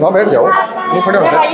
वहाँ बैठ जाओ, वो खड़े होते हैं।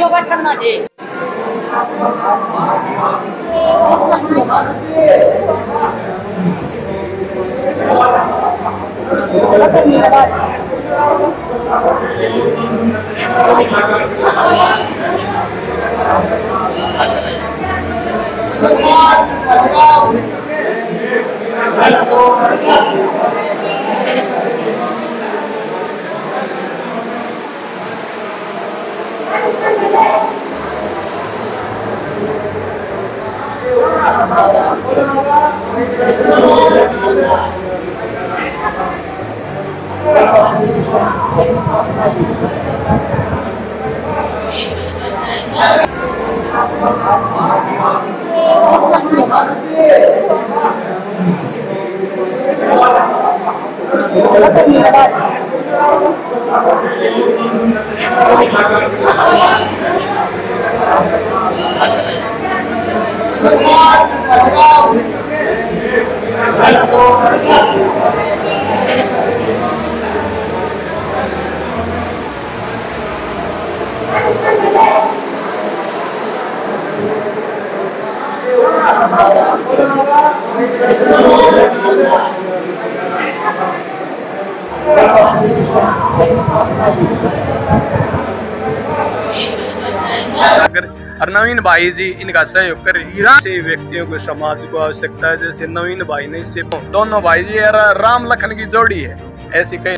और नवीन भाई जी इनका सहयोग कर ऐसे व्यक्तियों को समाज को आवश्यकता है। जैसे नवीन भाई ने इससे दोनों भाई जी राम लखन की जोड़ी है, ऐसी कई।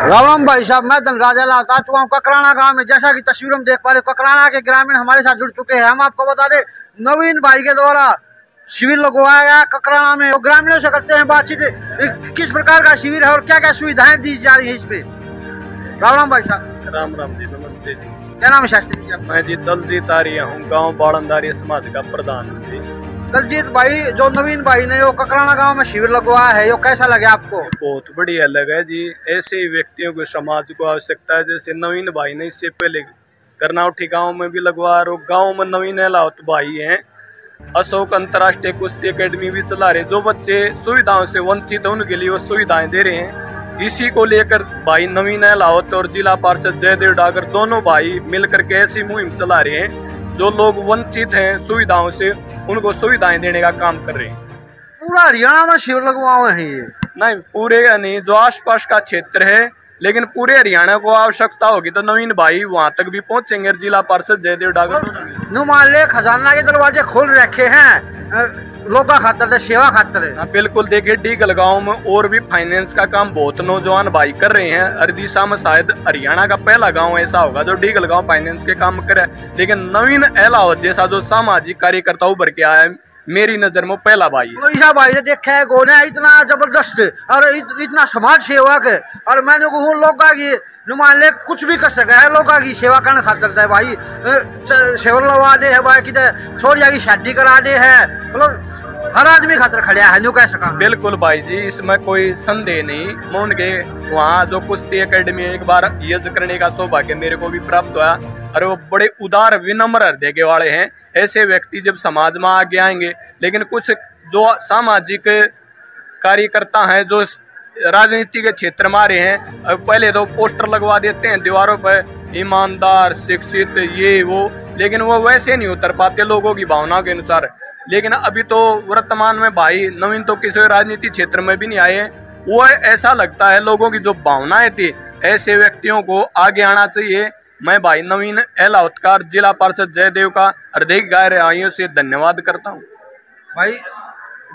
राम भाई साहब, मैं धनराज लाता चुका हूँ ककराना गांव में। जैसा कि तस्वीरों में देख पा रहे, ककराना के ग्रामीण हमारे साथ जुड़ चुके हैं। हम आपको बता दें, नवीन भाई के द्वारा शिविर लगवाया गया ककराना में। ग्रामीणों से करते हैं बातचीत, किस प्रकार का शिविर है और क्या क्या सुविधाएं दी जा रही है इस पे। राम भाई साहब। राम राम जी, नमस्ते जी। क्या नाम है शास्त्री जी आपका? मैं जी दलजीत आर्य हूँ, गाँव बाड़ंदारी समाज का प्रधान हूँ जी। दलजीत भाई, जो नवीन भाई ने ककराना गांव में शिविर लगवाया है, ये कैसा लगा आपको? बहुत बढ़िया लगा जी। ऐसे व्यक्तियों को समाज को आवश्यकता है। जैसे नवीन भाई ने इससे पहले करनावटी गांव में भी लगवा रहे, गांव में नवीन अहलावत भाई हैं, अशोक अंतर्राष्ट्रीय कुश्ती एकेडमी भी चला रहे। जो बच्चे सुविधाओं से वंचित है उनके लिए वो सुविधाएं दे रहे हैं। इसी को लेकर भाई नवीन अहलावत और जिला पार्षद जयदेव डागर दोनों भाई मिलकर के ऐसी मुहिम चला रहे हैं। जो लोग वंचित हैं सुविधाओं से, उनको सुविधाएं देने का काम कर रहे हैं। पूरा हरियाणा में शिविर लगवाए हैं ये? नहीं, पूरे नहीं, जो आसपास का क्षेत्र है, लेकिन पूरे हरियाणा को आवश्यकता होगी तो नवीन भाई वहां तक भी पहुंचेंगे। जिला पार्षद जयदेव डागर नुमान ले खजाना के दरवाजे खोल रखे हैं लोका खातर, सेवा खातर। हाँ बिल्कुल। देखिए, डीगल गांव में और भी फाइनेंस का काम बहुत नौजवान भाई कर रहे हैं। अरदीसा में शायद हरियाणा का पहला गांव ऐसा होगा जो डीगल गांव फाइनेंस के काम करे। लेकिन नवीन अहलावत जैसा जो सामाजिक कार्यकर्ता उभर के आया है, मेरी नजर में पहला भाई है। ऐसा भाई ने देखा है गोने इतना जबरदस्त और इतना समाज सेवक है। और मैंने कहूँ लोग नुमान ले कुछ भी कर सके है, लोगों की सेवा करने खातर है भाई। सेवा लगा दे है भाई, कि छोड़ जाएगी शादी करा दे है, मतलब हर आदमी खातर खड़ा है, न्यू कह सका। बिल्कुल भाई जी, इसमें कोई संदेह नहीं। मैं उनके वहाँ जो कुश्ती एकेडमी एक बार यज्ञ करने का सौभाग्य मेरे को भी प्राप्त हुआ। और वो बड़े उदार विनम्र हृदय के वाले हैं। ऐसे व्यक्ति जब समाज में आगे आएंगे, लेकिन कुछ जो सामाजिक कार्यकर्ता हैं जो राजनीति के क्षेत्र में आ रहे हैं, पहले तो पोस्टर लगवा देते हैं दीवारों पर, ईमानदार, शिक्षित, ये वो, लेकिन वो वैसे नहीं उतर पाते लोगों की भावनाओं के अनुसार। लेकिन अभी तो वर्तमान में भाई नवीन तो किसी राजनीति क्षेत्र में भी नहीं आए हैं। वो ऐसा लगता है लोगों की जो भावनाएं थी, ऐसे व्यक्तियों को आगे आना चाहिए। मैं भाई नवीन अहलावत जिला पार्षद जयदेव का हृदय गहराइयों से धन्यवाद करता हूँ। भाई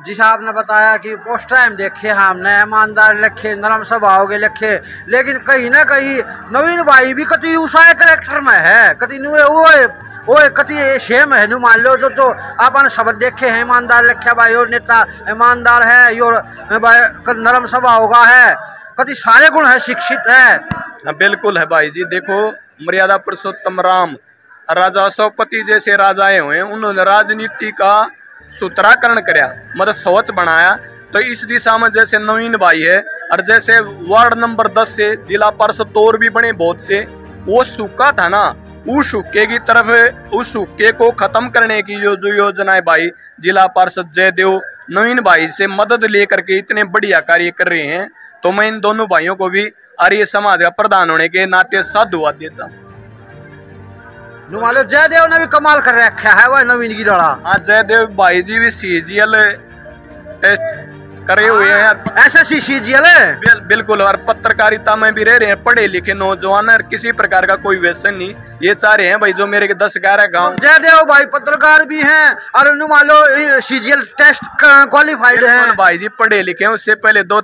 जिस आपने बताया कि पोस्टर हम देखे, हमने ईमानदार लिखे, नरम स्वभाव के लिखे, लेकिन कहीं ना कहीं नवीन भाई भी कति उषाए करेक्टर में है, कति वो कति सेम है। नु मान लो जो आपने शब्द देखे हैं, ईमानदार लिखे भाई, और नेता ईमानदार है, और नरम स्वभाव का है, कति सारे गुण है, शिक्षित है। हाँ बिल्कुल है भाई जी। देखो, मर्यादा पुरुषोत्तम राम, राजा अशोकपति जैसे राजाएं हुए, उन्होंने राजनीति का सूत्राकरण कराया, मतलब सोच बनाया। तो इस दिशा में जैसे नवीन भाई है, और जैसे वार्ड नंबर 10 से जिला पार्षद और भी बने बहुत से, वो सूखा था ना, उस हुक्के की तरफ, उस हुक्के को खत्म करने की जो योजनाएं भाई जिला पार्षद जयदेव नवीन भाई से मदद लेकर के इतने बढ़िया कार्य कर रहे हैं, तो मैं इन दोनों भाइयों को भी आर्य समाज का प्रधान होने के नाते साधुवाद देता हूँ। जयदेव ने भी कमाल कर रखा है वह नवीन की लड़ा। हाँ, जयदेव भाई जी भी CGL टेस्ट करे हुए हैं, SSC CGL बिल्कुल, और पत्रकारिता में भी रह रहे हैं, पढ़े लिखे नौजवान, और किसी प्रकार का कोई व्यसन नहीं। ये चाह रहे हैं भाई जो मेरे के 10-11 गाँव। जयदेव भाई पत्रकार भी हैं और मान लो CGL टेस्ट क्वालिफाइड है भाई जी, पढ़े लिखे हैं। उससे पहले दो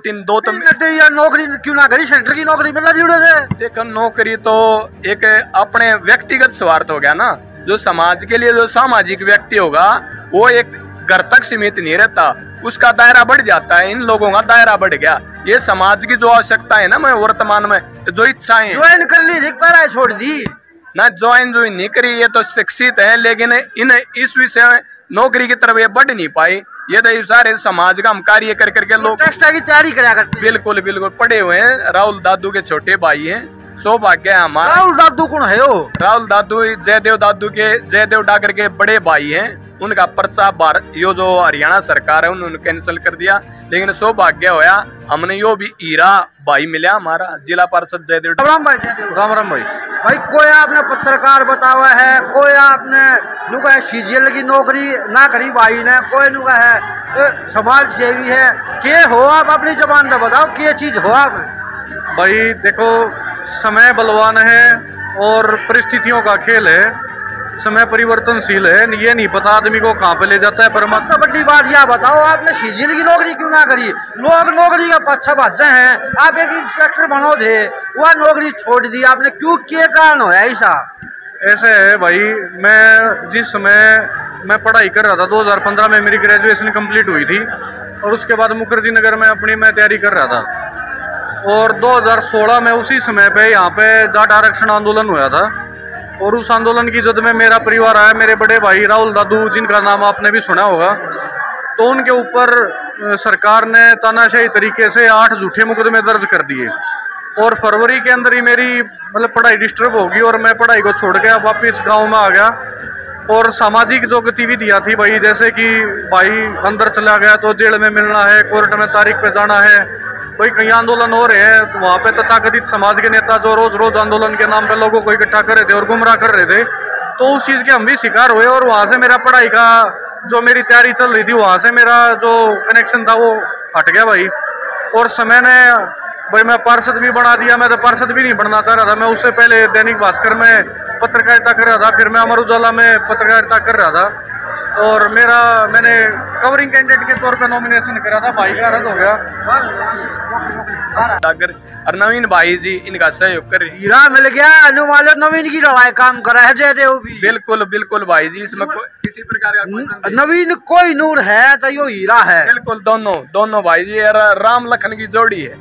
नौकरी क्यों ना करी, सेंटर की नौकरी मिलना जुड़े से। देखो, नौकरी तो एक अपने व्यक्तिगत स्वार्थ हो गया ना। जो समाज के लिए जो सामाजिक व्यक्ति होगा वो एक घर तक सीमित नहीं रहता, उसका दायरा बढ़ जाता है। इन लोगों का दायरा बढ़ गया। ये समाज की जो आवश्यकता है ना, मैं वर्तमान में जो इच्छाएं ज्वाइन कर ली, छोड़ दी ना, ज्वाइन नहीं करी, ये तो शिक्षित है, लेकिन इन इस विषय में नौकरी की तरफ ये बढ़ नहीं पाई। ये तो सारे समाज का हम कार्य कर करके लोग की तैयारी करा करते। बिल्कुल बिल्कुल पढ़े हुए हैं। राहुल दादू के छोटे भाई हैं, सौभाग्य है हमारा। राहुल दादू कौन है? राहुल दादू जयदेव डागर के बड़े भाई हैं। उनका पर्चा यो जो हरियाणा सरकार है उन्होंने कैंसिल कर दिया, लेकिन सौभाग्य होया हमने यो भी हीरा भाई मिला हमारा जिला पार्षद जयदेव। राम राम भाई कोई आपने पत्रकार बतावा है, कोई आपने नुका है CGL की नौकरी ना करी भाई ने, कोई नुका है समाज सेवी है। के हो आप अपनी जबान से बताओ, क्या चीज हो आप? भाई देखो, समय बलवान है और परिस्थितियों का खेल है, समय परिवर्तनशील है, ये नहीं पता आदमी को कहाँ पे ले जाता है। पर सबसे बड़ी बात यह बताओ, आपने CGL की नौकरी क्यों ना करी? लोग नौकरी का पच्छा भाजे हैं, आप एक इंस्पेक्टर बनो थे, वह नौकरी छोड़ दी आपने, क्यों, क्या कारण हो ऐसा? ऐसे है भाई, मैं जिस समय मैं पढ़ाई कर रहा था 2015 में मेरी ग्रेजुएशन कंप्लीट हुई थी, और उसके बाद मुखर्जी नगर में मैं तैयारी कर रहा था। और 2016 में उसी समय पे यहाँ पे जाट आरक्षण आंदोलन हुआ था, और उस आंदोलन की जद में मेरा परिवार आया। मेरे बड़े भाई राहुल दादू, जिनका नाम आपने भी सुना होगा, तो उनके ऊपर सरकार ने तानाशाही तरीके से 8 झूठे मुकदमे दर्ज कर दिए, और फरवरी के अंदर ही मेरी पढ़ाई डिस्टर्ब होगी और मैं पढ़ाई को छोड़ के वापस गांव में आ गया। और सामाजिक जो गतिविधियाँ थी भाई, जैसे कि भाई अंदर चला गया तो जेल में मिलना है, कोर्ट में तारीख पे जाना है, भाई कहीं आंदोलन हो रहे हैं तो वहाँ पे तथाकथित समाज के नेता जो रोज रोज आंदोलन के नाम पे लोगों को इकट्ठा कर रहे थे और गुमराह कर रहे थे, तो उस चीज़ के हम भी शिकार हुए। और वहाँ से मेरा पढ़ाई का जो मेरी तैयारी चल रही थी, वहाँ से मेरा जो कनेक्शन था वो हट गया भाई। और समय ने भाई मैं पार्षद भी बना दिया। मैं तो पार्षद भी नहीं बनना चाह रहा था, मैं उससे पहले दैनिक भास्कर में पत्रकारिता कर रहा था, फिर मैं अमर उजाला में पत्रकारिता कर रहा था, और मैंने कवरिंग कैंडिडेट के तौर पे नॉमिनेशन करा था, भाई का रद्द हो गया। और नवीन भाई जी इनका सहयोग कर हीरा मिल गया, नवीन की लड़ाई काम करा है जयदेव भी। बिल्कुल बिल्कुल भाई जी, इसमें किसी प्रकार का नवीन कोई नूर है तो यो हीरा है। बिल्कुल, दोनों भाई जी राम लखन की जोड़ी है।